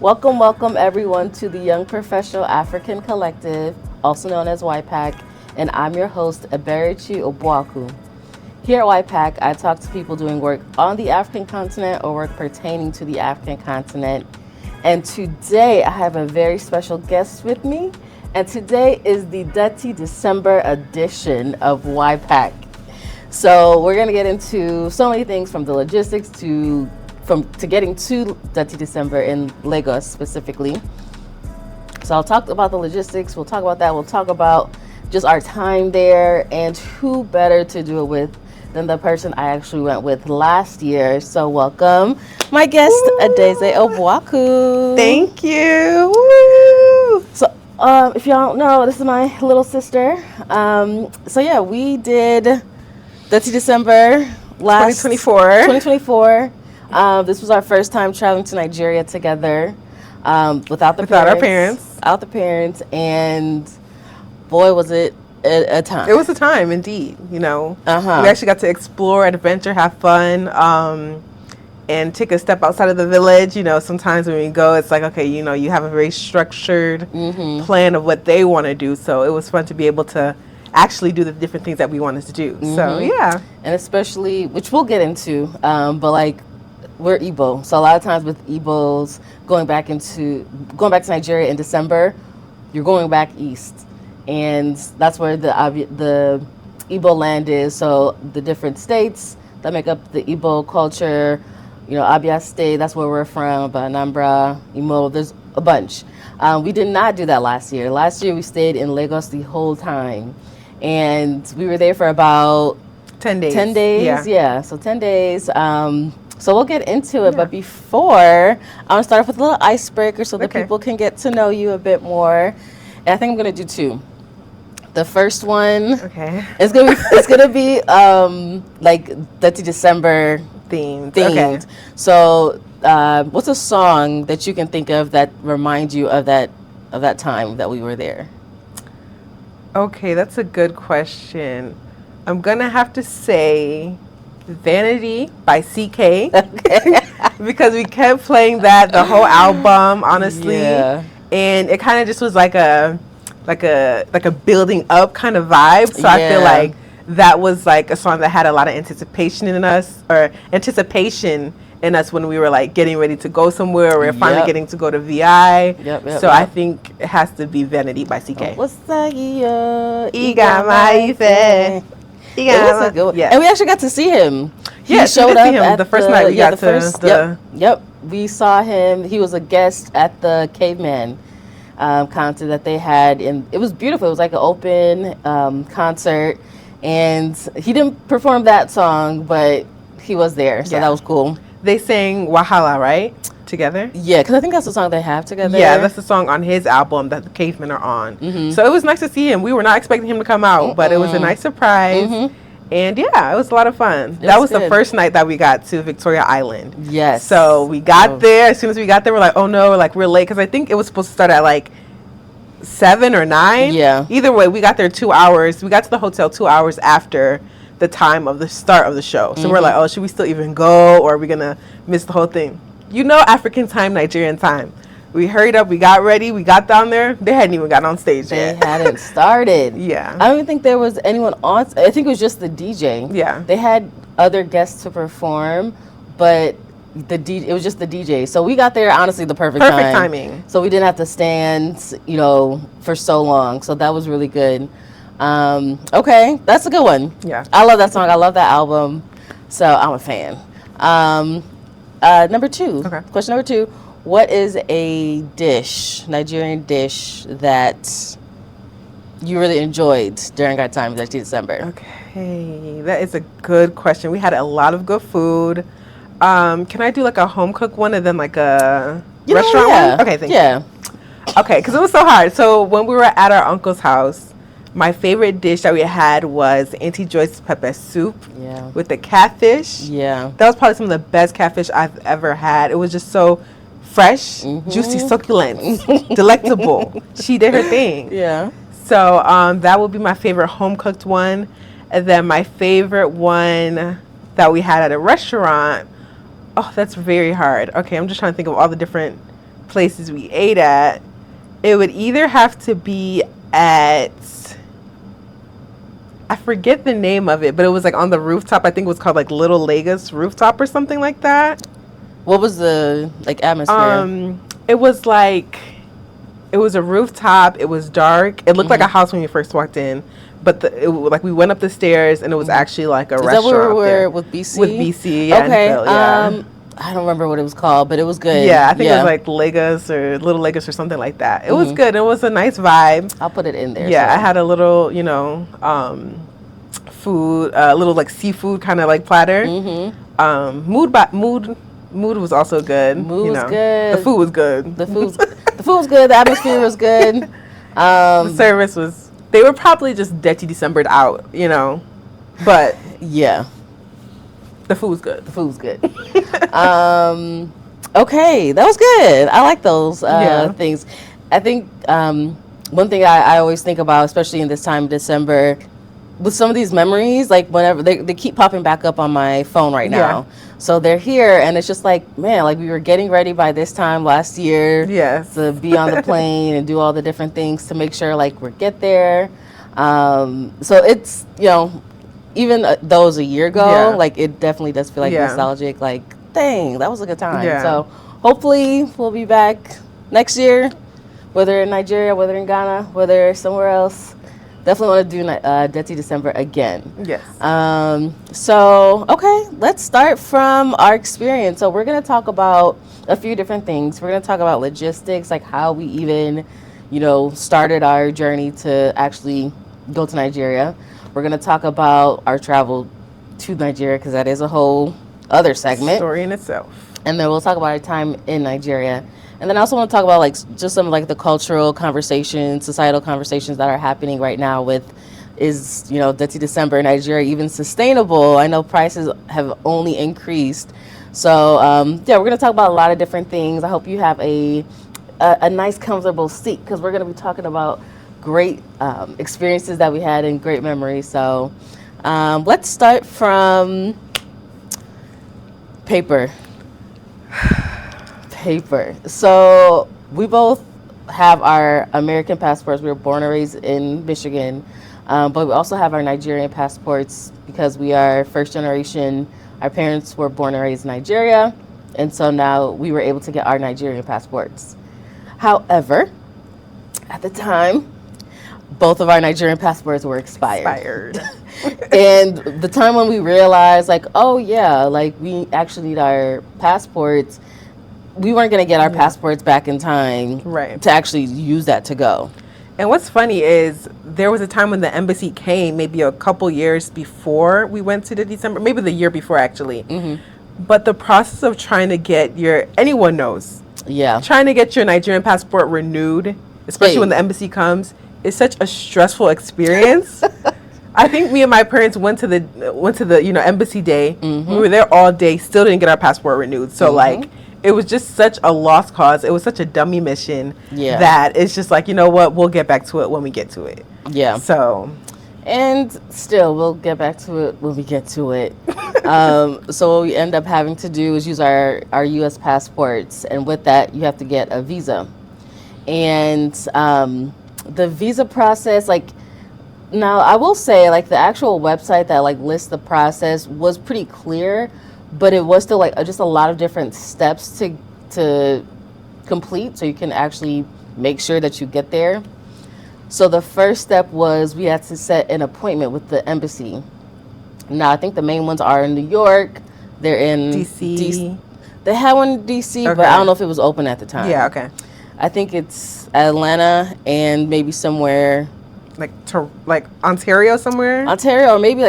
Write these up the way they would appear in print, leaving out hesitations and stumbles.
Welcome everyone to the Young Professional African Collective, also known as YPAC, and I'm your host, Adaeze Ogbuaku. Here at YPAC, I talk to people doing work on the African continent or work pertaining to the African continent. And today I have a very special guest with me, and today is the Detty December edition of YPAC. So we're gonna get into so many things from the logistics to getting to Detty December in Lagos specifically. So I'll talk about the logistics, we'll talk about that, we'll talk about just our time there, and who better to do it with than the person I actually went with last year. So welcome my guest, Adaeze Ogbuaku. Thank you. Woo. So if y'all don't know, this is my little sister. So yeah, we did Detty December last 2024. This was our first time traveling to Nigeria together, without our parents. Without the parents, and boy, was it a time. It was a time, indeed. You know, we Uh-huh. actually got to explore, adventure, have fun, and take a step outside of the village. You know, sometimes when we go, it's like, okay, you know, you have a very structured plan of what they want to do. So it was fun to be able to actually do the different things that we wanted to do. So yeah, And especially, which we'll get into, but like, we're Igbo, so a lot of times with Igbos going back to Nigeria in December, you're going back east, and that's where the Igbo land is. So the different states that make up the Igbo culture, you know, Abia State, that's where we're from, but Anambra, Imo, there's a bunch. We did not do that last year. Last year we stayed in Lagos the whole time, and we were there for about 10 days. 10 days, yeah. So 10 days. So we'll get into it, Yeah. but before, I want to start off with a little icebreaker so that Okay. people can get to know you a bit more. And I think I'm gonna do two. The first one Okay. is gonna be like Detty December Themed. themed. Okay. So what's a song that you can think of that reminds you of that time that we were there? Okay, that's a good question. I'm gonna have to say Vanity by CK. Because we kept playing that the whole album, honestly. Yeah. And it kind of just was like a building up kind of vibe. So I feel Yeah. like that was like a song that had a lot of anticipation in us when we were like getting ready to go somewhere, or we're finally Yep. getting to go to VI. Yep, So I yep. think it has to be Vanity by CK. What's that? It It was a good one. Yeah. And we actually got to see him. He Yes, we showed did up see him at the first night we got to Yep. We saw him. He was a guest at the Caveman concert that they had, and it was beautiful. It was like an open concert, and he didn't perform that song, but he was there, so Yeah. that was cool. They sang Wahala, right? Together? Yeah, because I think that's the song they have together. Yeah, that's the song on his album that the Cavemen are on. Mm-hmm. So it was nice to see him. We were not expecting him to come out, but it was a nice surprise. Mm-hmm. And yeah, it was a lot of fun. That was the good. first night that we got to Victoria Island. Yes. So we got there. As soon as we got there, we're like, oh no, like we're late. Because I think it was supposed to start at like 7 or 9. Yeah. Either way, we got there 2 hours. We got to the hotel 2 hours after the time of the start of the show. So we're like, oh, should we still even go, or are we gonna miss the whole thing? You know, African time, Nigerian time. We hurried up, we got ready, we got down there. They hadn't even gotten on stage They yet. hadn't started. Yeah. I don't even think there was anyone on. I think it was just the DJ. Yeah. They had other guests to perform, but it was just the DJ. So we got there honestly the perfect Perfect time. timing. So we didn't have to stand, you know, for so long. So that was really good. Okay, that's a good one. Yeah. I love that song. I love that album. So I'm a fan. Number two. Okay. Question number 2. What is a Nigerian dish that you really enjoyed during our time in December? Okay, that is a good question. We had a lot of good food. Can I do like a home cooked one and then like a restaurant one? Okay, thank you. Okay, because it was so hard. So when we were at our uncle's house, my favorite dish that we had was Auntie Joyce's pepper soup Yeah. with the catfish. Yeah. That was probably some of the best catfish I've ever had. It was just so fresh, juicy, succulent, delectable. She did her thing. Yeah. So that would be my favorite home cooked one. And then my favorite one that we had at a restaurant. Oh, that's very hard. Okay, I'm just trying to think of all the different places we ate at, it would either have to be at, I forget the name of it, but it was like on the rooftop. I think it was called like Little Lagos Rooftop or something like that. What was the like atmosphere? It was like, it was a rooftop. It was dark. It looked like a house when you first walked in, but like we went up the stairs and it was actually like a restaurant. Is that where we were with BC? With BC, yeah. Okay. Phil, yeah. I don't remember what it was called, but it was good. Yeah, I think it was like Lagos or Little Lagos or something like that. It was good. It was a nice vibe. I'll put it in there. Yeah, I had a little, food, little like seafood kind of like platter. Mood was also good. Mood was good. The food was good. The food was good. The atmosphere was good. The service was. They were probably just Detty Decembered out, but yeah. The food was good. The food was good. Okay, that was good. I like those things. I think one thing I always think about, especially in this time of December, with some of these memories, like whenever they keep popping back up on my phone right now. So they're here, and it's just like, man, like we were getting ready by this time last year to be on the plane and do all the different things to make sure like we get there. So it's, even though it was a year ago, like it definitely does feel like nostalgic. Like, dang, that was a good time. So hopefully we'll be back next year, whether in Nigeria, whether in Ghana, whether somewhere else. Definitely want to do Detty December again. Yes. So, okay, let's start from our experience. So we're going to talk about a few different things. We're going to talk about logistics, like how we even, started our journey to actually go to Nigeria. We're going to talk about our travel to Nigeria, because that is a whole other segment. Story in itself. And then we'll talk about our time in Nigeria. And then I also want to talk about just some of the cultural conversations, societal conversations that are happening right now with, is, Detty December in Nigeria even sustainable? I know prices have only increased. So, we're going to talk about a lot of different things. I hope you have a nice, comfortable seat, because we're going to be talking about great experiences that we had and great memories. So let's start from paper. So we both have our American passports. We were born and raised in Michigan, but we also have our Nigerian passports because we are first generation. Our parents were born and raised in Nigeria, and so now we were able to get our Nigerian passports. However, at the time, both of our Nigerian passports were expired. And the time when we realized, we actually need our passports, we weren't going to get our passports back in time to actually use that to go. And what's funny is there was a time when the embassy came, maybe a couple years before we went to the December, maybe the year before actually. But the process of trying to get anyone knows. Yeah. Trying to get your Nigerian passport renewed, especially when the embassy comes, is such a stressful experience. I think me and my parents went to the embassy day. We were there all day, still didn't get our passport renewed. So it was just such a lost cause. It was such a dummy mission that it's just like, you know what, we'll get back to it when we get to it. Yeah. So. And still, we'll get back to it when we get to it. So what we end up having to do is use our U.S. passports. And with that, you have to get a visa. And the visa process, now I will say, the actual website that, lists the process was pretty clear. But it was still just a lot of different steps to complete so you can actually make sure that you get there. So the first step was we had to set an appointment with the embassy. Now I think the main ones are in New York. They're in DC. They had one in DC, but I don't know if it was open at the time. Yeah, okay. I think it's Atlanta and maybe somewhere like Ontario somewhere. Ontario, or maybe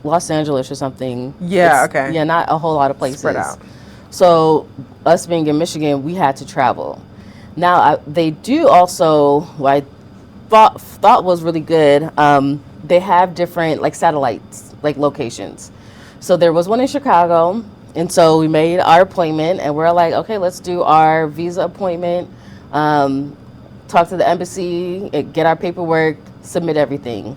Los Angeles or something. Yeah, okay. Yeah, not a whole lot of places. Spread out. So us being in Michigan, we had to travel. Now, they do also, what I thought was really good, they have different satellites, locations. So there was one in Chicago, and so we made our appointment, and we're like, okay, let's do our visa appointment, talk to the embassy, get our paperwork, submit everything.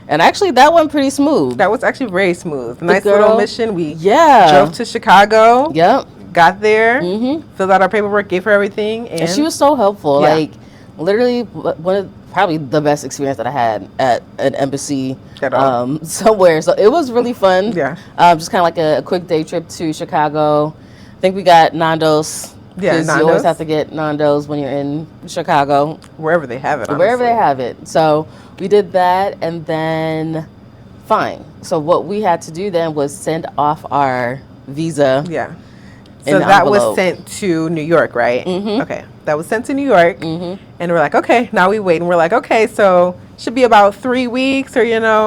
And actually, that went pretty smooth. That was actually very smooth. Nice little mission. We drove to Chicago. Yep. got there, filled out our paperwork, gave her everything, and she was so helpful. Like, literally, one of probably the best experience that I had at an embassy somewhere. So it was really fun. Yeah. Just kind of like a quick day trip to Chicago. I think we got Nando's. Yeah, Nando's. You always have to get Nando's when you're in Chicago. Wherever they have it, honestly. Wherever they have it. So we did that, and then, fine. So what we had to do then was send off our visa. Yeah. So that was sent to New York, right? Okay. That was sent to New York. And we're like, okay, now we wait. And we're like, okay, so should be about 3 weeks or,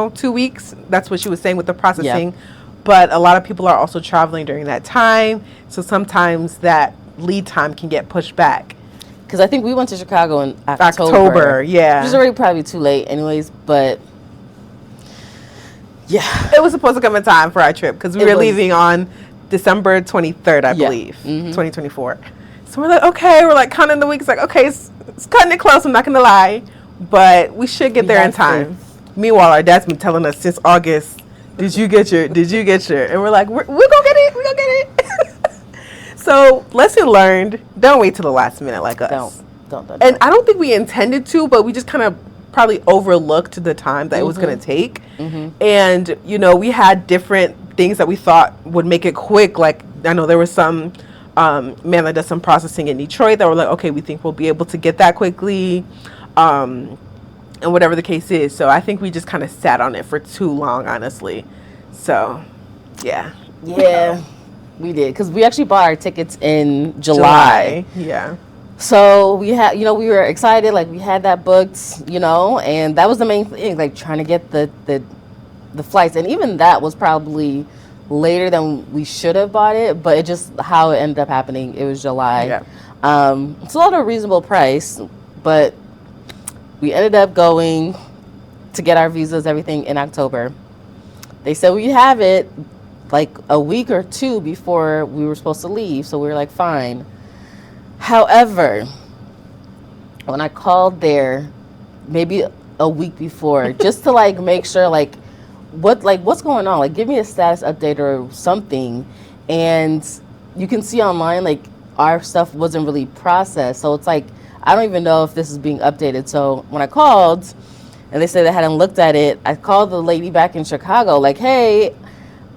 2 weeks. That's what she was saying with the processing. Yep. But a lot of people are also traveling during that time. So sometimes that lead time can get pushed back. Because I think we went to Chicago in October. October, yeah. Which is already probably too late anyways, but yeah. It was supposed to come in time for our trip because we were leaving on December 23rd, I believe, 2024. So we're like, okay, we're like counting the weeks, like, okay, it's cutting it close, I'm not going to lie, but we should get there in time. Meanwhile, our dad's been telling us since August, did you get your, and we're like, we're going to get it. So, lesson learned, don't wait till the last minute like us. Don't. And I don't think we intended to, but we just kind of probably overlooked the time that it was going to take. And, we had different things that we thought would make it quick. Like, I know there was some man that does some processing in Detroit that were like, okay, we think we'll be able to get that quickly. And whatever the case is. So I think we just kind of sat on it for too long, honestly. So, yeah. Yeah, we did. Because we actually bought our tickets in July. Yeah. So we had, we were excited. Like, we had that booked, and that was the main thing, like trying to get the flights. And even that was probably later than we should have bought it, but it just how it ended up happening. It was July. Yeah. It's a lot of reasonable price, but we ended up going to get our visas, everything in October. They said we have it like a week or two before we were supposed to leave, so we were like, fine. However, when I called there, maybe a week before, just to like make sure what's going on, like give me a status update or something, and you can see online like our stuff wasn't really processed, so it's like I don't even know if this is being updated. So when I called and they said they hadn't looked at it, I called the lady back in Chicago like, hey,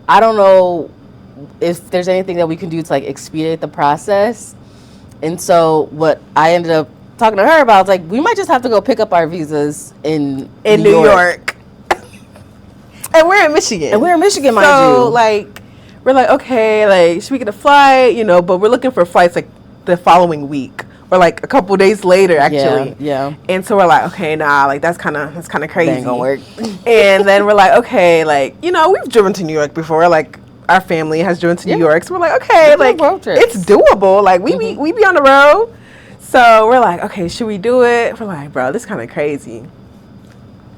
I don't know if there's anything that we can do to like expedite the process. And so what I ended up talking to her about was like, we might just have to go pick up our visas in New York. And we're in Michigan. Mind you. So like, we're like, okay, like, should we get a flight? But we're looking for flights like the following week. Or like a couple days later, actually. Yeah. And so we're like, okay, nah, like that's kind of crazy. That ain't gonna work. And then we're like, okay, like we've driven to New York before. Like our family has driven to New York, so we're like, okay, like it's doable. Like we be on the road. So we're like, okay, should we do it? We're like, bro, this is kind of crazy.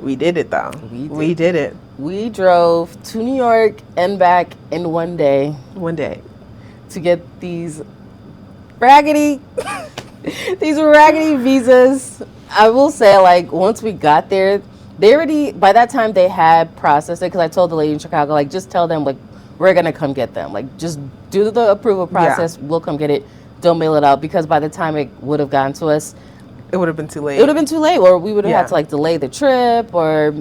We did it though. We did it. We drove to New York and back in one day. One day. To get these raggedy. These were raggedy visas. I will say, like, once we got there, they already, by that time, they had processed it, because I told the lady in Chicago, like, just tell them, like, we're going to come get them. Like, just do the approval process. Yeah. We'll come get it. Don't mail it out, because by the time it would have gotten to us, it would have been too late. It would have been too late, or we would have had to, like, delay the trip, or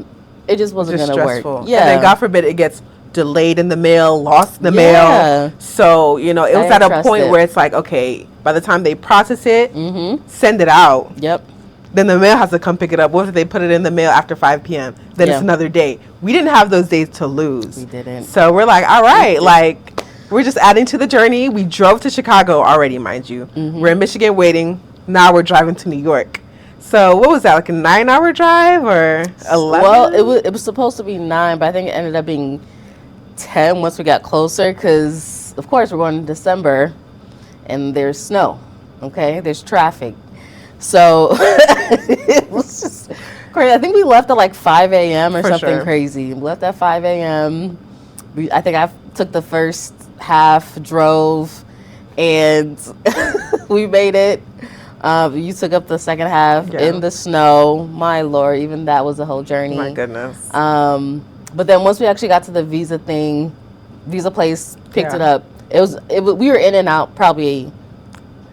it just wasn't going to work. Yeah. And then, God forbid, it gets delayed in the mail, lost in the mail. So, it was at a point where it's like, okay, by the time they process it, send it out. Yep. Then the mail has to come pick it up. What if they put it in the mail after 5 p.m.? Then it's another day. We didn't have those days to lose. We didn't. So we're like, all right, like, we're just adding to the journey. We drove to Chicago already, mind you. We're in Michigan waiting. Now we're driving to New York. So what was that, like a 9-hour drive or 11? Well, it was supposed to be 9, but I think it ended up being 10 once we got closer, because, of course, we're going in December. And there's snow, okay? There's traffic. So it was just crazy. I think we left at like 5 a.m. or something crazy. We left at 5 a.m. I think I took the first half, drove, and we made it. You took up the second half in the snow. My Lord, even that was a whole journey. My goodness. But then once we actually got to the visa place, picked it up, We were in and out probably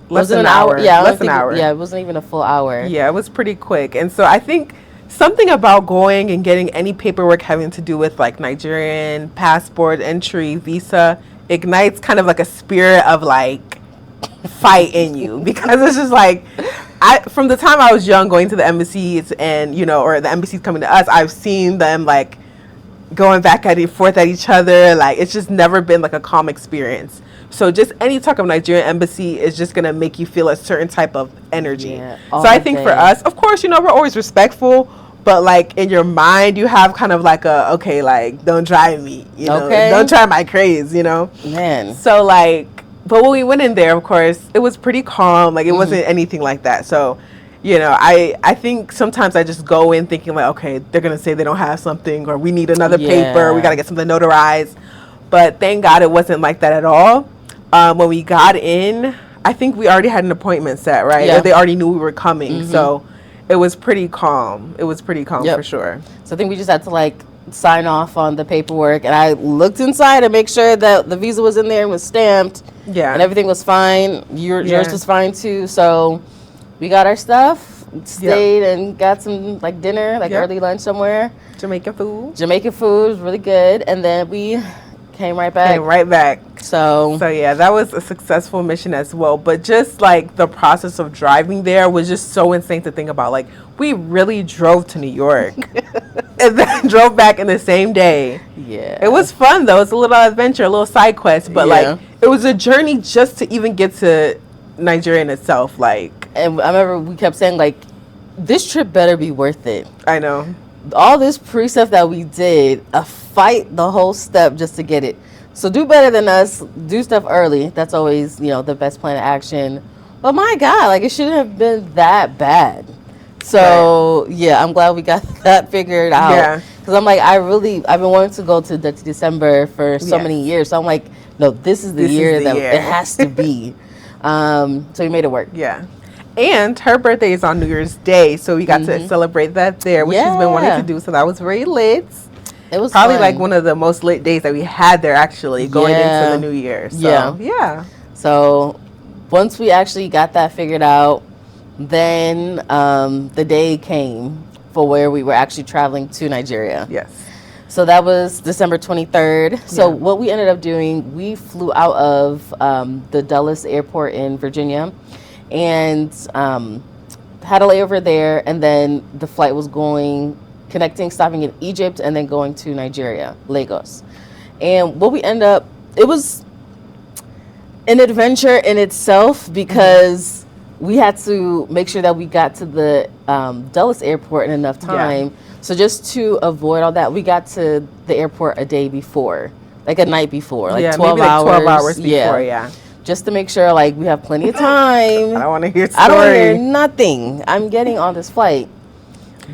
less than an hour. Yeah, less than an hour. Yeah, it wasn't even a full hour. Yeah, it was pretty quick. And so I think something about going and getting any paperwork having to do with like Nigerian passport, entry, visa ignites kind of like a spirit of like fight in you, because it's just like from the time I was young going to the embassies and or the embassies coming to us, I've seen them like going back and forth at each other. Like it's just never been like a calm experience. So just any talk of Nigerian embassy is just gonna make you feel a certain type of energy. So I think for us, of course, we're always respectful, but like in your mind, you have kind of like okay, like don't drive me, don't try my craze, Man. So like, but when we went in there, of course, it was pretty calm. Like it wasn't anything like that. So, I think sometimes I just go in thinking like, okay, they're gonna say they don't have something, or we need another paper, we gotta get something notarized. But thank God it wasn't like that at all. When we got in, I think we already had an appointment set, right? Yeah. Or they already knew we were coming. So it was pretty calm. It was pretty calm for sure. So I think we just had to like sign off on the paperwork, and I looked inside and make sure that the visa was in there and was stamped. Yeah. And everything was fine. Yours was fine too. So we got our stuff, stayed and got some like dinner, like early lunch somewhere. Jamaican food was really good. And then we came right back. So yeah, that was a successful mission as well. But just like the process of driving there was just so insane to think about. Like we really drove to New York and then drove back in the same day. Yeah. It was fun though. It's a little adventure, a little side quest. But like it was a journey just to even get to Nigeria in itself. Like, and I remember we kept saying like, this trip better be worth it. I know. All this pre-stuff that we did, a fight the whole step just to get it. So do better than us, do stuff early. That's always, the best plan of action. But my God, like it shouldn't have been that bad. So yeah, I'm glad we got that figured out. Yeah. Because I'm like, I've been wanting to go to Detty December for so many years. So I'm like, no, this is the year that it has to be. So we made it work. Yeah. And her birthday is on New Year's Day, so we got to celebrate that there, which she's been wanting to do. So that was very lit. It was probably fun. like one of the most lit days that we had there, actually, going into the new year. So, yeah. So once we actually got that figured out, then the day came for where we were actually traveling to Nigeria. Yes. So that was December 23rd. So what we ended up doing, we flew out of the Dulles Airport in Virginia and had a layover there, and then the flight was stopping in Egypt and then going to Nigeria, Lagos. And what we ended up, it was an adventure in itself because we had to make sure that we got to the Dulles Airport in enough time. So just to avoid all that, we got to the airport a day before, like a night before, like 12 hours. 12 hours before, just to make sure like we have plenty of time. I don't want to hear story. I don't want to hear nothing. I'm getting on this flight.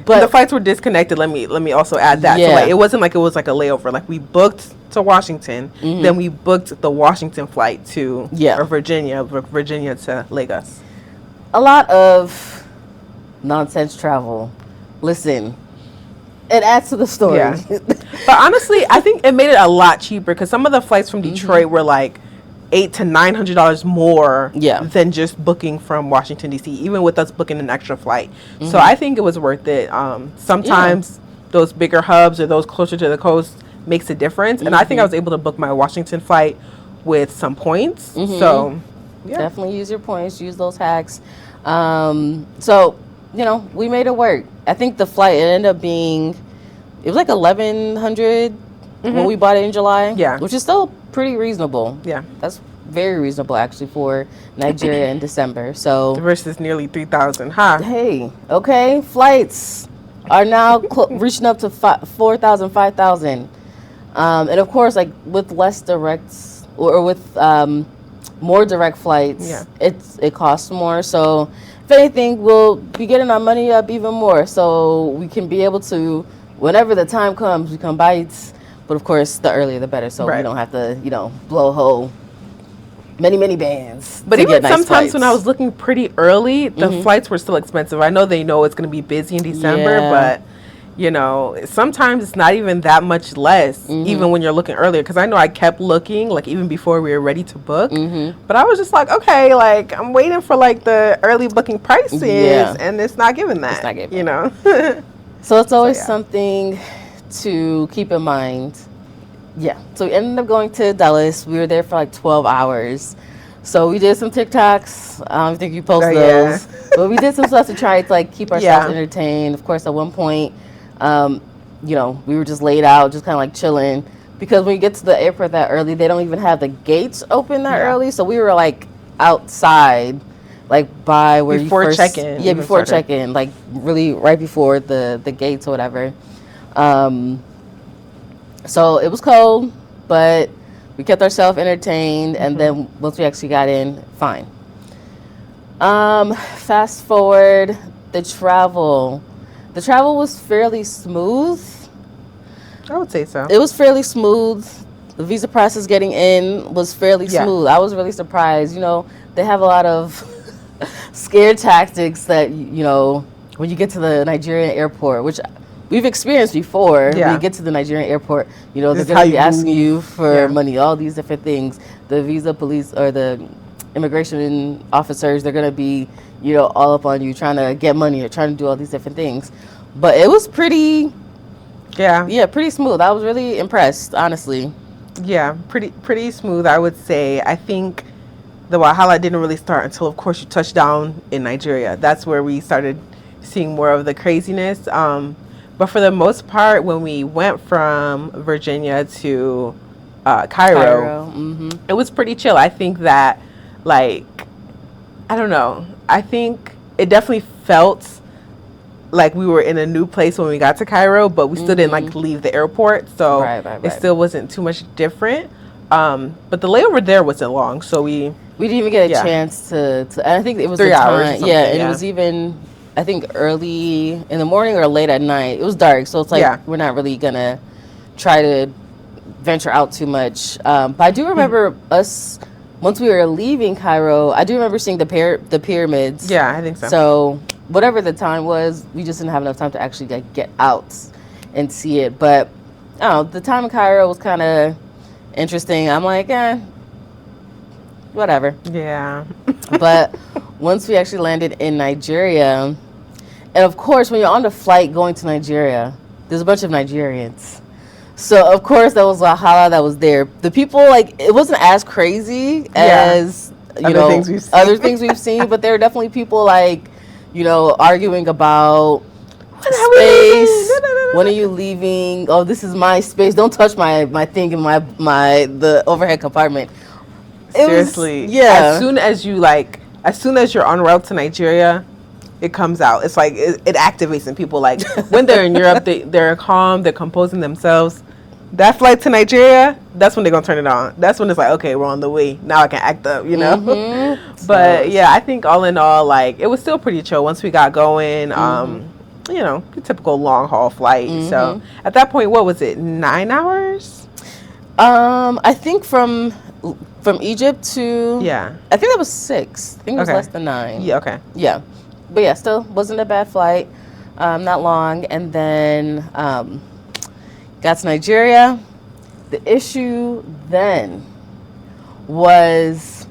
But the flights were disconnected. Let me also add that. So like, it wasn't like it was like a layover. Like we booked to Washington, then we booked the Washington flight to Virginia to Lagos. A lot of nonsense travel. Listen, it adds to the story. Yeah. But honestly, I think it made it a lot cheaper because some of the flights from Detroit were like $800 to $900 more than just booking from Washington D.C. Even with us booking an extra flight. So I think it was worth it. Sometimes those bigger hubs or those closer to the coast makes a difference. And I think I was able to book my Washington flight with some points. So definitely use your points. Use those hacks. So we made it work. I think the flight ended up being, it was like $1,100 when we bought it in July. Yeah, which is still pretty reasonable. Yeah, that's very reasonable actually for Nigeria in December. So versus nearly 3,000. Huh? Hey, okay, flights are now reaching up to 4,000, 5,000, and of course, like with less directs or with more direct flights, it costs more. So if anything, we'll be getting our money up even more, so we can be able to, whenever the time comes, we can buy it. But of course, the earlier the better, so we don't have to, blow a hole many bands. But even sometimes when I was looking pretty early, the flights were still expensive. I know they know it's going to be busy in December, but you know, sometimes it's not even that much less, even when you're looking earlier. Because I know I kept looking, like, even before we were ready to book. But I was just like, okay, like, I'm waiting for, like, the early booking prices, and it's not giving that, it's not giving, you know. So it's always something to keep in mind. Yeah. So we ended up going to Dallas. We were there for, like, 12 hours. So we did some TikToks. I don't think you post those. But we did some stuff to try to, like, keep ourselves entertained. Of course, at one point, you know, we were just laid out, just kind of, like, chilling. Because when you get to the airport that early, they don't even have the gates open that early. So we were, like, outside, like, by where before you first... check-in. Yeah, before check-in. Like, really right before the gates or whatever. So it was cold, but... we kept ourselves entertained, and then once we actually got in, fine. Fast forward, the travel. The travel was fairly smooth. I would say so. It was fairly smooth. The visa process getting in was fairly smooth. I was really surprised. You know, they have a lot of scare tactics that, you know, when you get to the Nigerian airport, which... we've experienced before. When you get to the Nigerian airport, you know, they're going to be asking you for money, all these different things. The visa police or the immigration officers, they're going to be, you know, all up on you trying to get money or trying to do all these different things. But it was pretty, pretty smooth. I was really impressed, honestly. Yeah, pretty smooth, I would say. I think the Wahala didn't really start until, of course, you touched down in Nigeria. That's where we started seeing more of the craziness. But for the most part, when we went from Virginia to Cairo, it was pretty chill. I think that, like, I don't know. I think it definitely felt like we were in a new place when we got to Cairo, but we still didn't, like, leave the airport. So it still wasn't too much different. But the layover there wasn't long, so we didn't even get a chance to I think it was 3 hours. And it was even... I think early in the morning or late at night. It was dark, so it's like we're not really gonna try to venture out too much. But I do remember us once we were leaving Cairo. I do remember seeing the pyramids. Yeah, I think so. So whatever the time was, we just didn't have enough time to actually, like, get out and see it. But I don't know, the time in Cairo was kind of interesting. I'm like, whatever. Yeah. But once we actually landed in Nigeria, and of course, when you're on the flight going to Nigeria, there's a bunch of Nigerians. So, of course, there was a Wahala that was there. The people, like, it wasn't as crazy as, you know, other things we've seen, but there were definitely people, like, you know, arguing about space. When are you leaving? Oh, this is my space. Don't touch my thing in the overhead compartment. Seriously. As soon as you're en route to Nigeria, it comes out. It's like it activates in people. Like, when they're in Europe, they're calm, they're composing themselves. That flight to Nigeria, that's when they're gonna turn it on. That's when it's like, okay, we're on the way. Now I can act up, you know. But yeah, I think all in all, like, it was still pretty chill once we got going. You know, the typical long haul flight. So at that point, what was it? 9 hours? I think from Egypt to I think that was 6. I think it was less than 9. Yeah. Okay. Yeah, but yeah, still wasn't a bad flight. Not long, and then got to Nigeria. The issue then was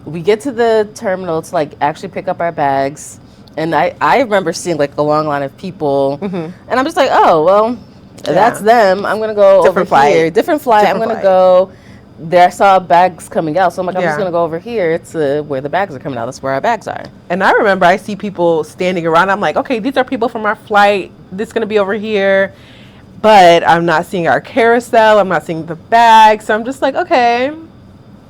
we get to the terminal to, like, actually pick up our bags, and I remember seeing, like, a long line of people, and I'm just like, oh well, that's them. I'm gonna go over here. Different flight. I'm gonna go. There I saw bags coming out, so I'm like, I'm just gonna go over here to where the bags are coming out. That's where our bags are. And I remember I see people standing around. I'm like, okay, these are people from our flight. This is gonna be over here, but I'm not seeing our carousel. I'm not seeing the bags. So I'm just like, okay,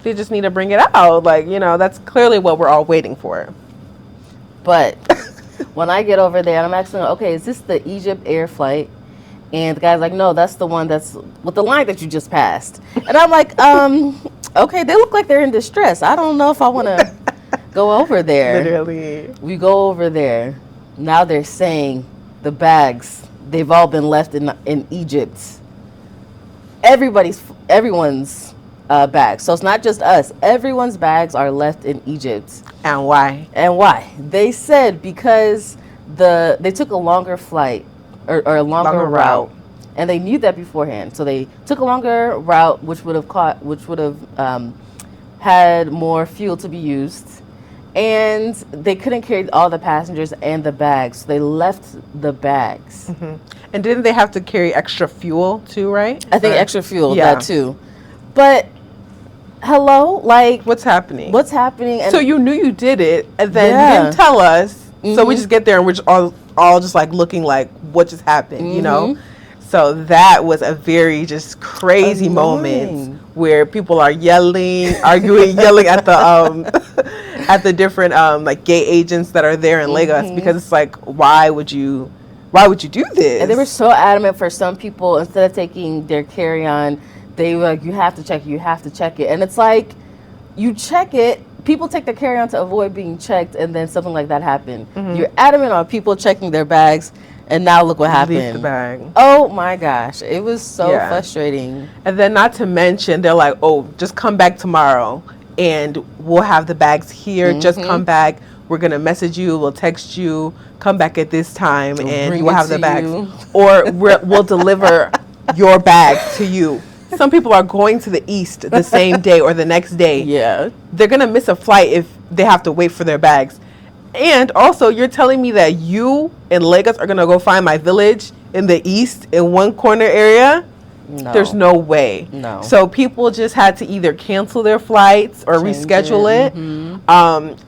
they just need to bring it out. Like, you know, that's clearly what we're all waiting for. But when I get over there, I'm asking, okay, is this the Egypt Air flight? And the guy's like, no, that's the one that's with the line that you just passed. And I'm like, okay, they look like they're in distress. I don't know if I want to go over there. Literally. We go over there. Now they're saying the bags, they've all been left in Egypt. Everyone's bags. So it's not just us. Everyone's bags are left in Egypt. And why? They said because they took a longer flight or a longer route. And they knew that beforehand. So they took a longer route, which would have had more fuel to be used. And they couldn't carry all the passengers and the bags. So they left the bags. Mm-hmm. And didn't they have to carry extra fuel too, right? I think extra fuel, that too. But hello, like what's happening? And so you knew you did it, and then you didn't tell us. Mm-hmm. So we just get there and we're just all just like looking like what just happened, you know? So that was a very just crazy moment where people are yelling, arguing, yelling at the at the different like gate agents that are there in Lagos, because it's like, why would you do this? And they were so adamant. For some people, instead of taking their carry-on, they were like, you have to check it. And it's like, you check it. People take their carry-on to avoid being checked, and then something like that happened. You're adamant on people checking their bags, and now look what happened. Leave the bag. Oh my gosh, it was so frustrating. And then not to mention, they're like, oh, just come back tomorrow, and we'll have the bags here. Just come back. We're going to message you. We'll text you. Come back at this time, and you will have the bags. Or we'll deliver your bag to you. Some people are going to the east the same day or the next day. Yeah. They're going to miss a flight if they have to wait for their bags. And also, you're telling me that you in Lagos are going to go find my village in the east in one corner area? No. There's no way. No. So people just had to either cancel their flights or reschedule it.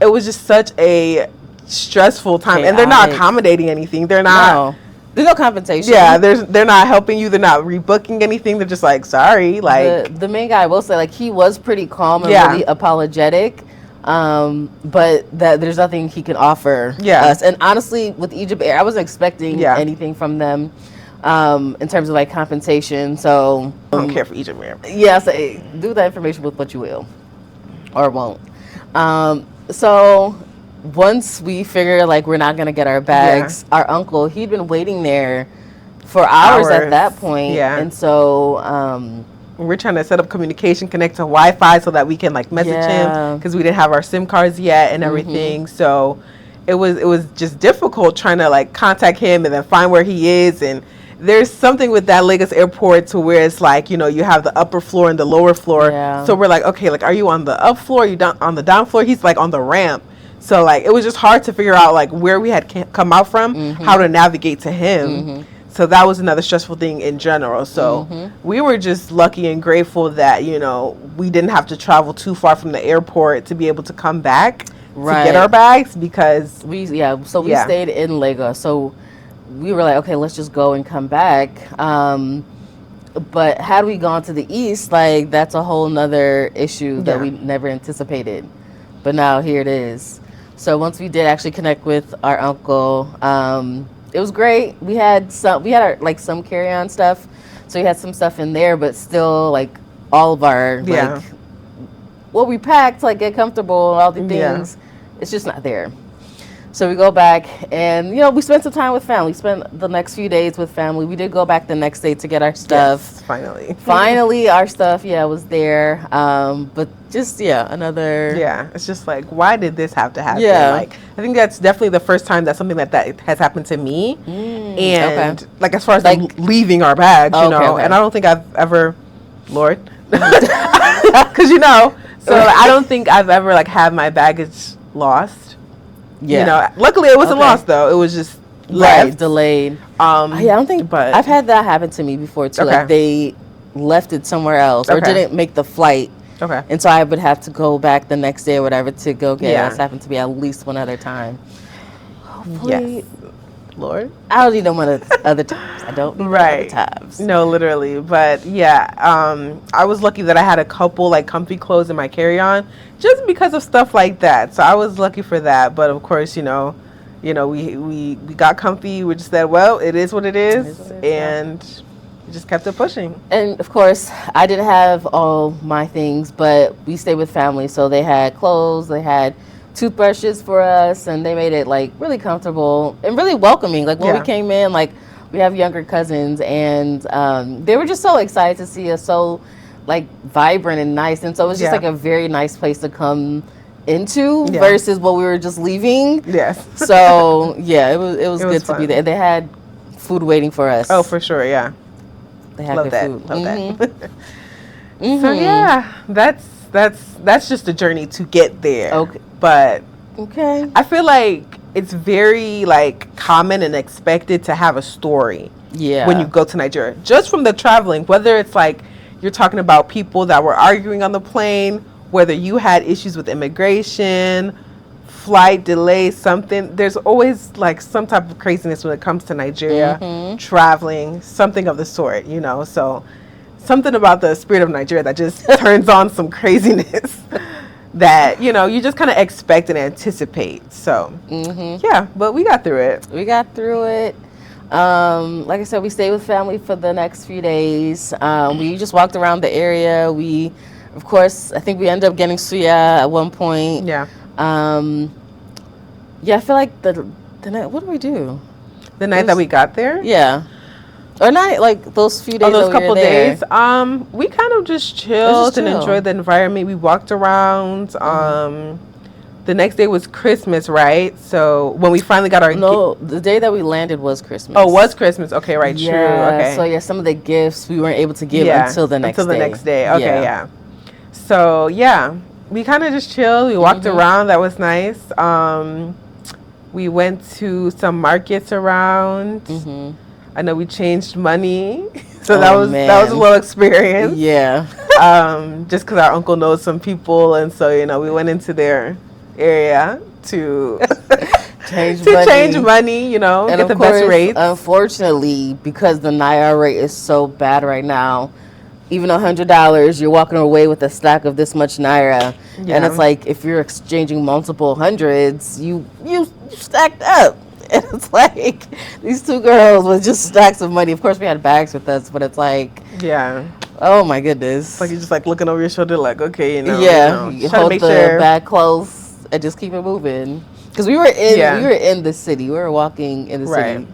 It was just such a stressful time. And they're not accommodating anything. They're not. No. There's no compensation. Yeah, they're not helping you. They're not rebooking anything. They're just like, sorry. Like the main guy, I will say, like, he was pretty calm and really apologetic. But that there's nothing he can offer us. And honestly, with Egypt Air, I wasn't expecting anything from them in terms of like compensation. So I don't care for Egypt Air. Yeah, so do that information with what you will or won't. So once we figure like we're not gonna get our bags, our uncle, he'd been waiting there for hours at that point. Yeah. And so we're trying to set up communication, connect to Wi-Fi so that we can like message him, because we didn't have our SIM cards yet and everything. So it was just difficult trying to like contact him and then find where he is. And there's something with that Lagos airport to where it's like, you know, you have the upper floor and the lower floor. Yeah. So we're like, okay, like, are you on the up floor? Are you down on the down floor? He's like on the ramp. So like it was just hard to figure out like where we had come out from, how to navigate to him. So that was another stressful thing in general. So we were just lucky and grateful that, you know, we didn't have to travel too far from the airport to be able to come back to get our bags, because we stayed in Lagos. So we were like, okay, let's just go and come back. But had we gone to the east, like that's a whole nother issue that we never anticipated. But now here it is. So once we did actually connect with our uncle, it was great. We had some carry-on stuff, so we had some stuff in there, but still like all of our like what we packed, like get comfortable, all the things, it's just not there. So we go back, and you know, we spent some time with family. Spent the next few days with family. We did go back the next day to get our stuff. Yes, finally our stuff was there. But just another it's just like, why did this have to happen? Like I think that's definitely the first time that something like that has happened to me. And like as far as like leaving our bags, you know, and I don't think I've ever, Lord, because you know, so I don't think I've ever like had my baggage lost. You know, luckily it wasn't lost though. It was just delayed. I don't think, but I've had that happen to me before too. Like they left it somewhere else or didn't make the flight. And so I would have to go back the next day or whatever to go get it. It's happened to me at least one other time. Hopefully, Lord, I don't need no one other times. I don't need other times. No, literally. But I was lucky that I had a couple like comfy clothes in my carry-on just because of stuff like that. So I was lucky for that. But of course, you know, we got comfy. We just said, well, it is what it is, and we just kept it pushing. And of course, I didn't have all my things, but we stayed with family, so they had clothes, they had toothbrushes for us, and they made it like really comfortable and really welcoming. Like when we came in, like we have younger cousins, and they were just so excited to see us, so like vibrant and nice. And so it was just like a very nice place to come into versus what we were just leaving. Yes. So it was good to be there. They had food waiting for us. Oh, for sure, yeah. They have Love good that. food. Love that. So yeah, that's just a journey to get there. Okay. But okay, I feel like it's very like common and expected to have a story. Yeah. When you go to Nigeria, just from the traveling, whether it's like you're talking about people that were arguing on the plane, whether you had issues with immigration, flight delays, something, there's always like some type of craziness when it comes to Nigeria, traveling, something of the sort, you know. So something about the spirit of Nigeria that just turns on some craziness that, you know, you just kind of expect and anticipate. So yeah, but we got through it. Like I said, we stayed with family for the next few days. We just walked around the area. We, of course, I think we ended up getting suya at one point. Yeah. Yeah, I feel like the night, what did we do? The night that we got there? Yeah. Or not like those few days. Oh, those couple days. We kind of just chilled and enjoyed the environment. We walked around. The next day was Christmas, right? So when we finally got our the day that we landed was Christmas. Oh, was Christmas? Okay, right, yeah, true. Okay. So yeah, some of the gifts we weren't able to give until the next day. Okay, yeah. So yeah, we kind of just chilled. We walked around. That was nice. We went to some markets around. I know we changed money, so that was a little experience. Yeah. Just because our uncle knows some people, and so you know we went into their area to change money, you know, and get the best rates. Unfortunately, because the Naira rate is so bad right now, even $100, you're walking away with a stack of this much Naira, and it's like if you're exchanging multiple hundreds, you stacked up. And it's like these two girls with just stacks of money. Of course, we had bags with us, but it's like, oh my goodness. It's like you're just like looking over your shoulder, like, okay, you know. You hold the bag close and just keep it moving. Because we were in the city. We were walking in the city.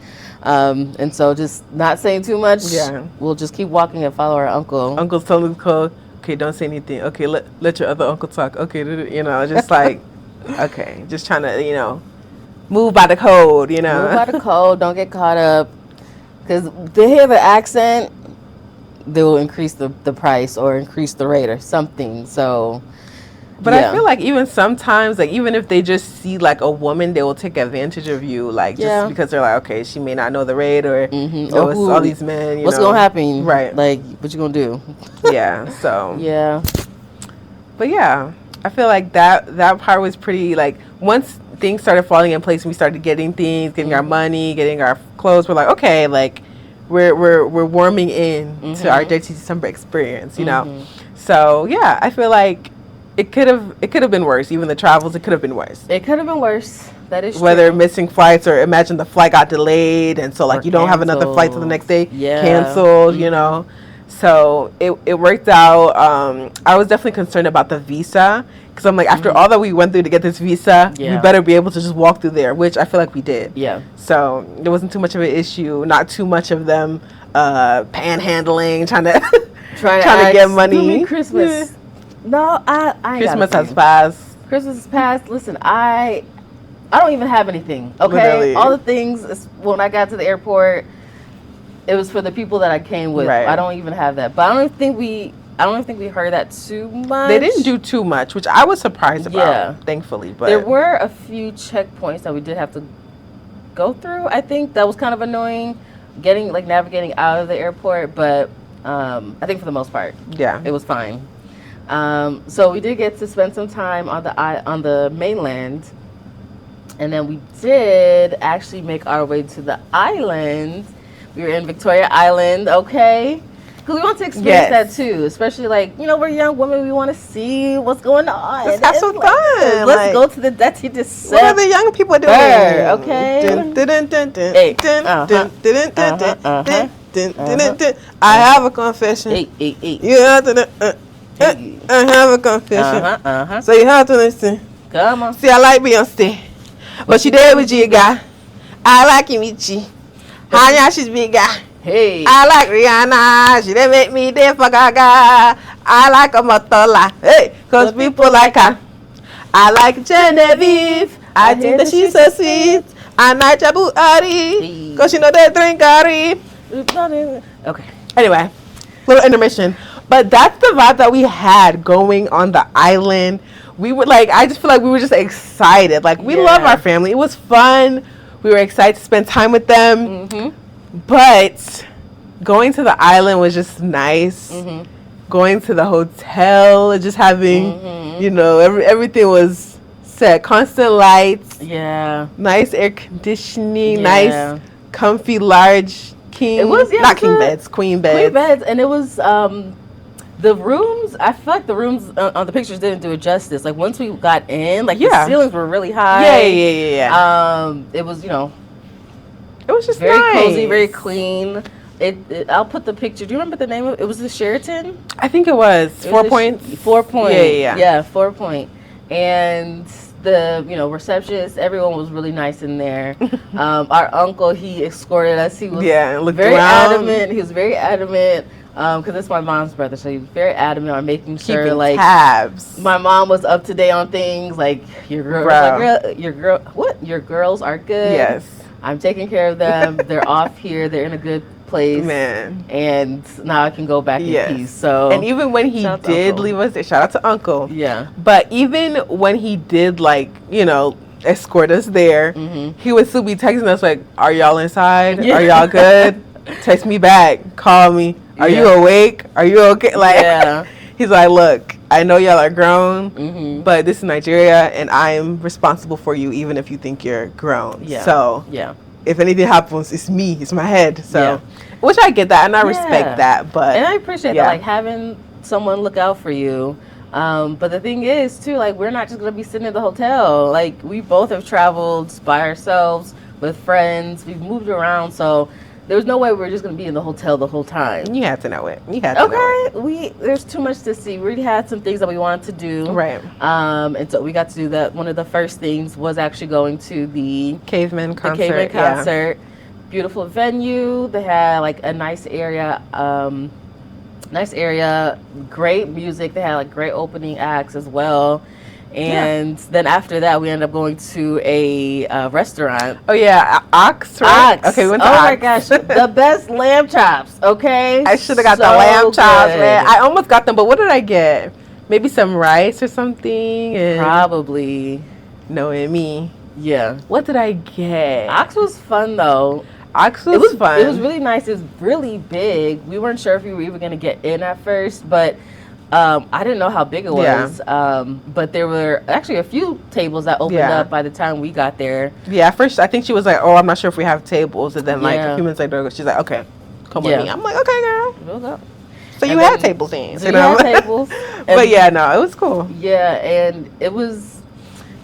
And so just not saying too much. Yeah. We'll just keep walking and follow our uncle. Uncle's telling us, okay, don't say anything. Okay, let your other uncle talk. Okay, you know, just like, okay, just trying to, you know, move by the code, you know. Move by the code. Don't get caught up. Because they hear the accent, they will increase the price or increase the rate or something. So, but I feel like even sometimes, like even if they just see like a woman, they will take advantage of you, like just because they're like, okay, she may not know the rate or it's all these men. What's gonna happen? Right. Like, what you gonna do? Yeah. So. Yeah. But yeah, I feel like that part was pretty like once things started falling in place and we started getting things, getting our money, getting our clothes, we're like, okay, like we're warming in to our Dirty December experience, you know. So yeah, I feel like it could have been worse. Even the travels, it could have been worse. It could have been worse. That is whether true. Missing flights or imagine the flight got delayed and so like you don't have another flight till the next day, canceled, you know. So it worked out. I was definitely concerned about the visa because I'm like, after all that we went through to get this visa, we better be able to just walk through there, which I feel like we did. Yeah. So there wasn't too much of an issue. Not too much of them panhandling, trying to get money. Christmas. No, I ain't Christmas has passed. Christmas has passed. Listen, I don't even have anything. Okay, literally. All the things when I got to the airport, it was for the people that I came with. Right. I don't even have that. But I don't think we heard that too much. They didn't do too much, which I was surprised about, thankfully. But there were a few checkpoints that we did have to go through. I think that was kind of annoying, navigating out of the airport. But I think for the most part, it was fine. So we did get to spend some time on the mainland, and then we did actually make our way to the island. We were in Victoria Island, okay? Because we want to experience that too, especially we're young women. We want to see what's going on. Let's have some fun. Let's go to the Detty December. What are the young people doing? Okay. I have a confession. You have to. I have a confession. So you have to listen. Come on. See, I like Beyonce, but she did with Giga. I like Imichi. Hanya, she's big guy. Hey. I like Rihanna. She didn't make me there for Gaga. I like Amatola. Hey, cause people like her. I like Genevieve. I think that she's so sweet. Anajabu Ari. Cause you know they drink Ari. Okay. Anyway, little intermission. But that's the vibe that we had going on the island. We were like, I just feel like we were just excited. Like, we love our family. It was fun. We were excited to spend time with them. Mm-hmm. But going to the island was just nice. Mm-hmm. Going to the hotel and just having, everything was set. Constant lights. Yeah. Nice air conditioning. Yeah. Nice, comfy, large king. It was, not king beds, queen beds. Queen beds. And it was, the rooms, I feel like the rooms on the pictures didn't do it justice. Like, once we got in, like, the ceilings were really high. Yeah. It was, it was just very cozy, very clean. I'll put the picture. Do you remember the name of it? It was the Sheraton? I think it was. 4 Points? 4 Point. Yeah, 4 Point. And the, receptionist, everyone was really nice in there. Our uncle, he escorted us. He was very adamant. He was very adamant. Because it's my mom's brother, so he was very adamant on making sure, keeping tabs. My mom was up to date on things. Like, your girls are good. Yes, I'm taking care of them. They're off here. They're in a good place. Man, and now I can go back in peace. So, and even when he did leave us, shout out to Uncle. Yeah, but even when he did, escort us there, he would still be texting us like, "Are y'all inside? Yeah. Are y'all good? Text me back. Call me. Are you awake? Are you okay?" Like, he's like, "Look, I know y'all are grown, but this is Nigeria, and I'm responsible for you, even if you think you're grown. Yeah. So, if anything happens, it's me. It's my head. So, which I get that, and I respect that. But and I appreciate that, like, having someone look out for you. But the thing is, too, like, we're not just gonna be sitting in the hotel. Like, we both have traveled by ourselves with friends. We've moved around, so. There was no way we were just going to be in the hotel the whole time. You had to know it. You had to know it. There's too much to see. We already had some things that we wanted to do. Right. And so we got to do that. One of the first things was actually going to the Caveman concert. The Caveman concert. Beautiful venue. They had, like, a nice area. Great music. They had, like, great opening acts as well. And then after that, we ended up going to a restaurant. Oh, yeah. Ox, right? Ox. Okay, we went to Ox. Oh, my gosh. The best lamb chops, okay? I should have got the lamb chops, man. I almost got them, but what did I get? Maybe some rice or something? And probably. Knowing me. Yeah. What did I get? Ox was fun, though. Ox was fun. It was really nice. It was really big. We weren't sure if we were even going to get in at first, but... I didn't know how big it was, but there were actually a few tables that opened up by the time we got there. Yeah, at first I think she was like, "Oh, I'm not sure if we have tables," and then like a few minutes later, she's like, "Okay, come with me." I'm like, "Okay, girl." We'll go. So you had tables then, you know? Had tables, but no, it was cool. Yeah, and it was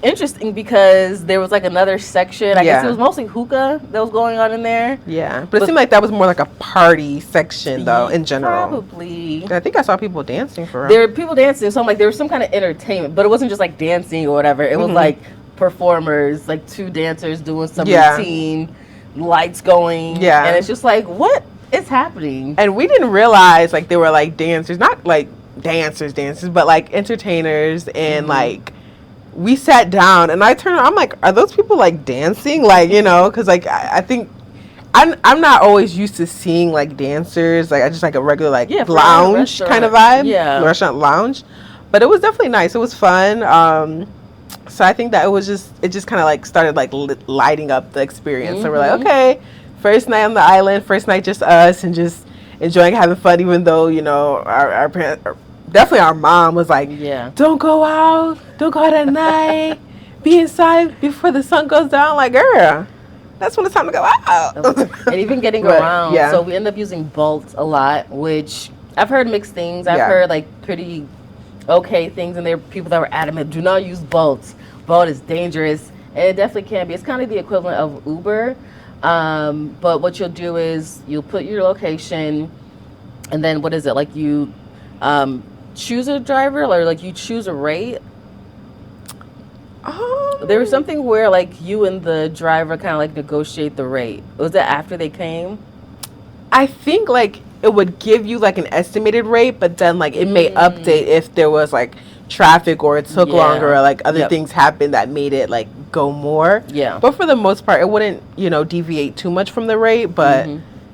interesting because there was like another section. I guess it was mostly hookah that was going on in there. Yeah, but it seemed like that was more like a party section though in general. Probably. I think I saw people dancing for real. There were people dancing, so I'm like there was some kind of entertainment, but it wasn't just like dancing or whatever. It was like performers, like 2 dancers doing some routine, lights going. Yeah, and it's just like, what is happening? And we didn't realize like they were like dancers, not like dancers, but like entertainers and like. We sat down and I turned around, I'm like, are those people like dancing? Like, because like I think I'm not always used to seeing like dancers. Like I just like a regular like lounge kind of vibe. Yeah. Restaurant lounge. But it was definitely nice. It was fun. So I think that it just kind of like started like lighting up the experience. So we're like, okay, first night on the island, first night just us and just enjoying having fun, even though, our parents definitely our mom was like, don't go out at night, be inside before the sun goes down. Like, girl, that's when it's time to go out. And even getting around. So we end up using Bolt a lot, which I've heard mixed things. I've heard like pretty okay things, and there are people that were adamant, do not use Bolt. Bolt is dangerous, and it definitely can be. It's kind of the equivalent of Uber, but what you'll do is you'll put your location, and then what is it, like you choose a driver, or like you choose a rate. There was something where like you and the driver kind of like negotiate the rate. Was that after they came? I think like it would give you like an estimated rate, but then like it may update if there was like traffic or it took longer or like other things happened that made it like go more. Yeah. But for the most part, it wouldn't, deviate too much from the rate. But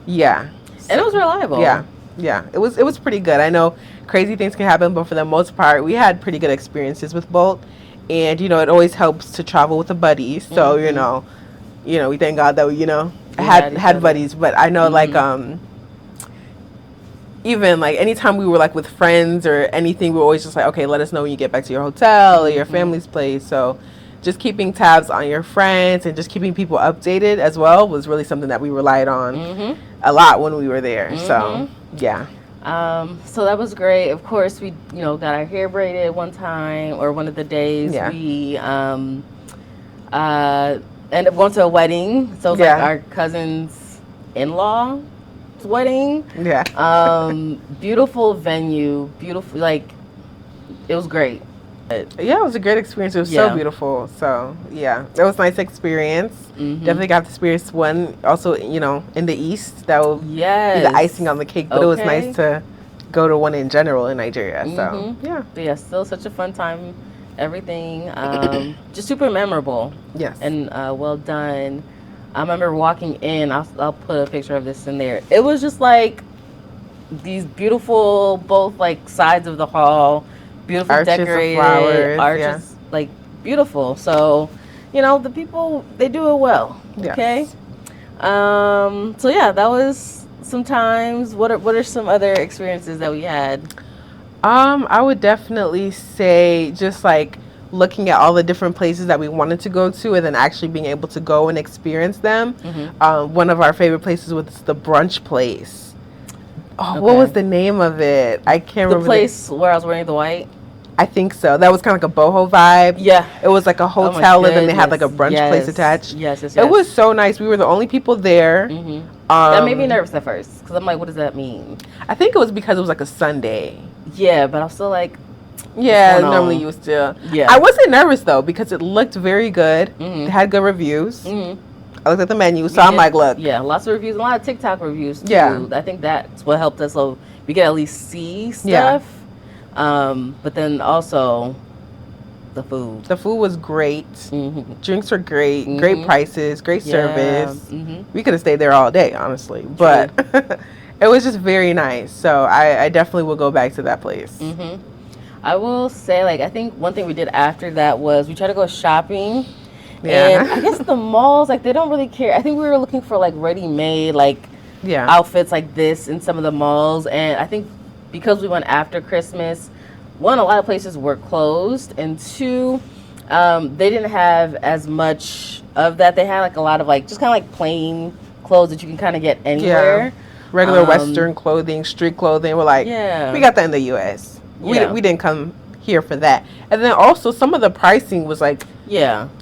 yeah. And it was reliable. Yeah. Yeah. It was pretty good. I know crazy things can happen, but for the most part, we had pretty good experiences with Bolt. And, it always helps to travel with a buddy. So, we thank God that we, had buddies. But I know, like, even, like, anytime we were, like, with friends or anything, we were always just like, okay, let us know when you get back to your hotel or your family's place. So just keeping tabs on your friends and just keeping people updated as well was really something that we relied on a lot when we were there. So, yeah. So that was great. Of course, we, got our hair braided one time or one of the days. Yeah. We ended up going to a wedding. So it was like our cousin's in-law wedding. Yeah. Beautiful venue. Beautiful, like, it was great. Yeah, it was a great experience. It was so beautiful. So, yeah, it was a nice experience. Definitely got to experience one also, in the East. That will be the icing on the cake. But it was nice to go to one in general in Nigeria. So, yeah. But yeah, still such a fun time. Everything just super memorable. Yes. And well done. I remember walking in. I'll put a picture of this in there. It was just like these beautiful, both like sides of the hall. Beautiful arches decorated of flowers, arches, like beautiful. So, the people, they do it well. Okay. Yes. So yeah, that was some times. What are some other experiences that we had? I would definitely say just like looking at all the different places that we wanted to go to and then actually being able to go and experience them. One of our favorite places was the brunch place. Oh, what was the name of it? I can't remember. The place where I was wearing the white? I think so. That was kind of like a boho vibe. Yeah. It was like a hotel and then they had like a brunch place attached. Yes. It was so nice. We were the only people there. That made me nervous at first because I'm like, what does that mean? I think it was because it was like a Sunday. Yeah, but I was still like... Yeah, normally you would still... Yeah. I wasn't nervous though because it looked very good. They had good reviews. I looked at the menu, so I'm like, look. Yeah, lots of reviews, a lot of TikTok reviews too. Yeah. I think that's what helped us, so we could at least see stuff. But then also the food. The food was great. Drinks were great. Great prices. Great service. We could have stayed there all day, honestly. But it was just very nice. So I definitely will go back to that place. I will say, like, I think one thing we did after that was we tried to go shopping. Yeah. And I guess the malls, like, they don't really care. I think we were looking for, like, ready-made, like, outfits like this in some of the malls. And I think because we went after Christmas, one, a lot of places were closed. And two, they didn't have as much of that. They had, like, a lot of, like, just kind of, like, plain clothes that you can kind of get anywhere. Yeah. Regular Western clothing, street clothing. We're like, we got that in the U.S. We didn't come here for that. And then also some of the pricing was, like,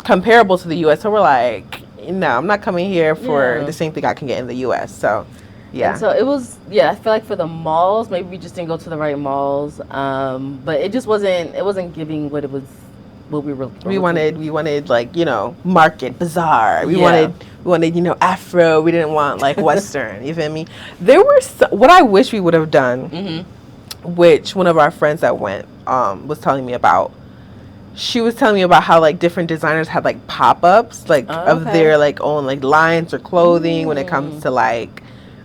comparable to the U.S. So we're like, no, I'm not coming here for the same thing I can get in the U.S. So, yeah. And so it was, I feel like for the malls, maybe we just didn't go to the right malls. But it just wasn't giving what we were looking for. We wanted like, market, bazaar. We wanted, Afro. We didn't want like Western. You feel me? There were what I wish we would have done, which one of our friends that went was telling me about. She was telling me about how like different designers had like pop-ups like of their like own like lines or clothing when it comes to like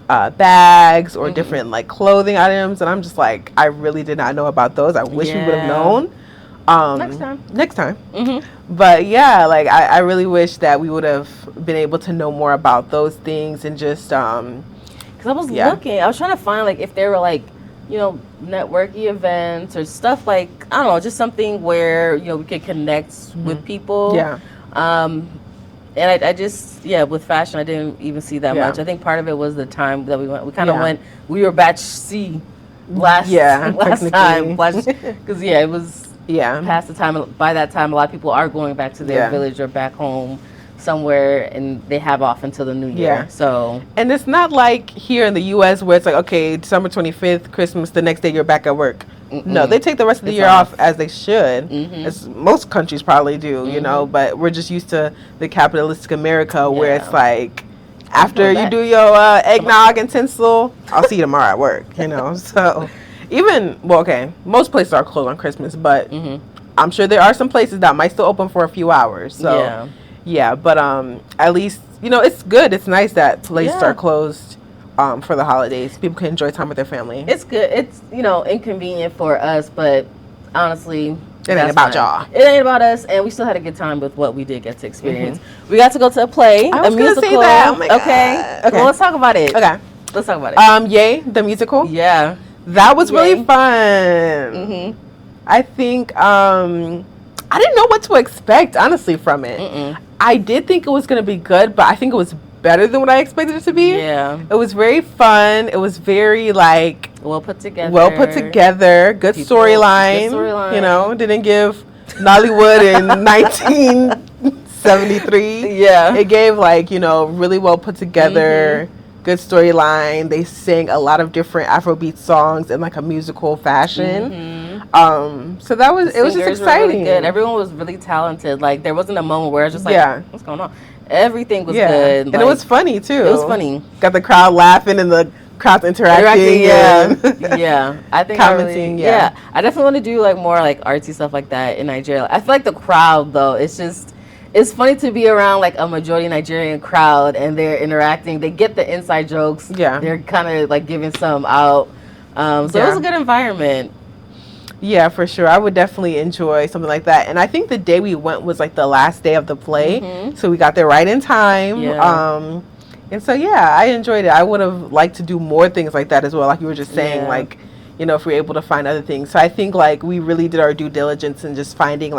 bags or different like clothing items, and I'm just like, I really did not know about those. I wish we would have known. Next time. But yeah, like I really wish that we would have been able to know more about those things and just because I was looking, I was trying to find like if there were like networking events or stuff like, I don't know, just something where, we could connect with people. Yeah. And I just, with fashion, I didn't even see that much. I think part of it was the time that we went. We kind of went, we were batch C last time. Because, it was past the time. By that time, a lot of people are going back to their village or back home somewhere, and they have off until the new year. So, and it's not like here in the U.S. where it's like, okay, December 25th, Christmas, the next day you're back at work. No, they take the rest of the year off as they should, as most countries probably do, but we're just used to the capitalistic America where it's like, after you do your eggnog and tinsel, I'll see you tomorrow at work, so even, most places are closed on Christmas, but I'm sure there are some places that might still open for a few hours, so Yeah, but at least, it's good. It's nice that places are closed for the holidays. People can enjoy time with their family. It's good. It's, inconvenient for us, but honestly, it ain't about y'all. It ain't about us, and we still had a good time with what we did get to experience. We got to go to a play, I was a musical. Say that. Oh my God. Okay. Well, let's talk about it. Okay. Let's talk about it. Yay, the musical. Yeah. That was really fun. I think I didn't know what to expect, honestly, from it. I did think it was going to be good, but I think it was better than what I expected it to be. Yeah. It was very fun. It was very, well put together. Good storyline. Didn't give Nollywood in 1973. Yeah. It gave, really well put together, good storyline. They sang a lot of different Afrobeat songs in, a musical fashion. So that was, it was just exciting. Really good. Everyone was really talented. There wasn't a moment where I was just what's going on? Everything was good. And it was funny, too. It was funny. Got the crowd laughing and the crowd interacting. Yeah. I think commenting, I definitely want to do, more, artsy stuff like that in Nigeria. I feel like the crowd, though, it's funny to be around, a majority Nigerian crowd, and they're interacting. They get the inside jokes. Yeah. They're kind of, giving some out. So it was a good environment. Yeah, for sure. I would definitely enjoy something like that. And I think the day we went was the last day of the play. So we got there right in time. Yeah. And so, I enjoyed it. I would have liked to do more things like that as well. Like you were just saying, if we're able to find other things. So I think we really did our due diligence in just finding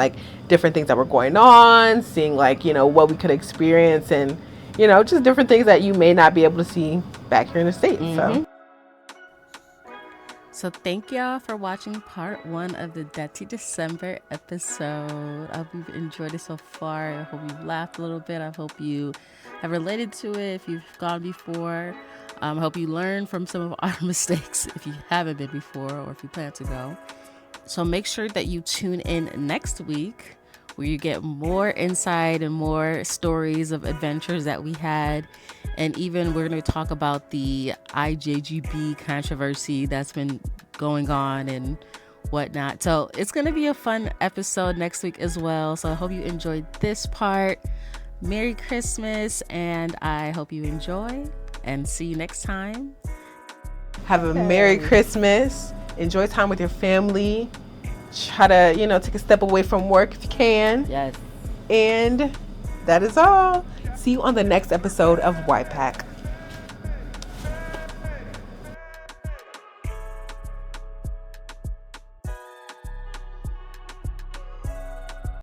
different things that were going on, seeing what we could experience, and, just different things that you may not be able to see back here in the States. So thank y'all for watching part 1 of the Detty December episode. I hope you've enjoyed it so far. I hope you've laughed a little bit. I hope you have related to it if you've gone before. I hope you learned from some of our mistakes if you haven't been before or if you plan to go. So make sure that you tune in next week where you get more insight and more stories of adventures that we had. And even we're going to talk about the IJGB controversy that's been going on and whatnot. So it's going to be a fun episode next week as well. So I hope you enjoyed this part. Merry Christmas, and I hope you enjoy, and see you next time. Have a Merry Christmas. Enjoy time with your family. Try to, take a step away from work if you can. Yes. And that is all. See you on the next episode of YPAC.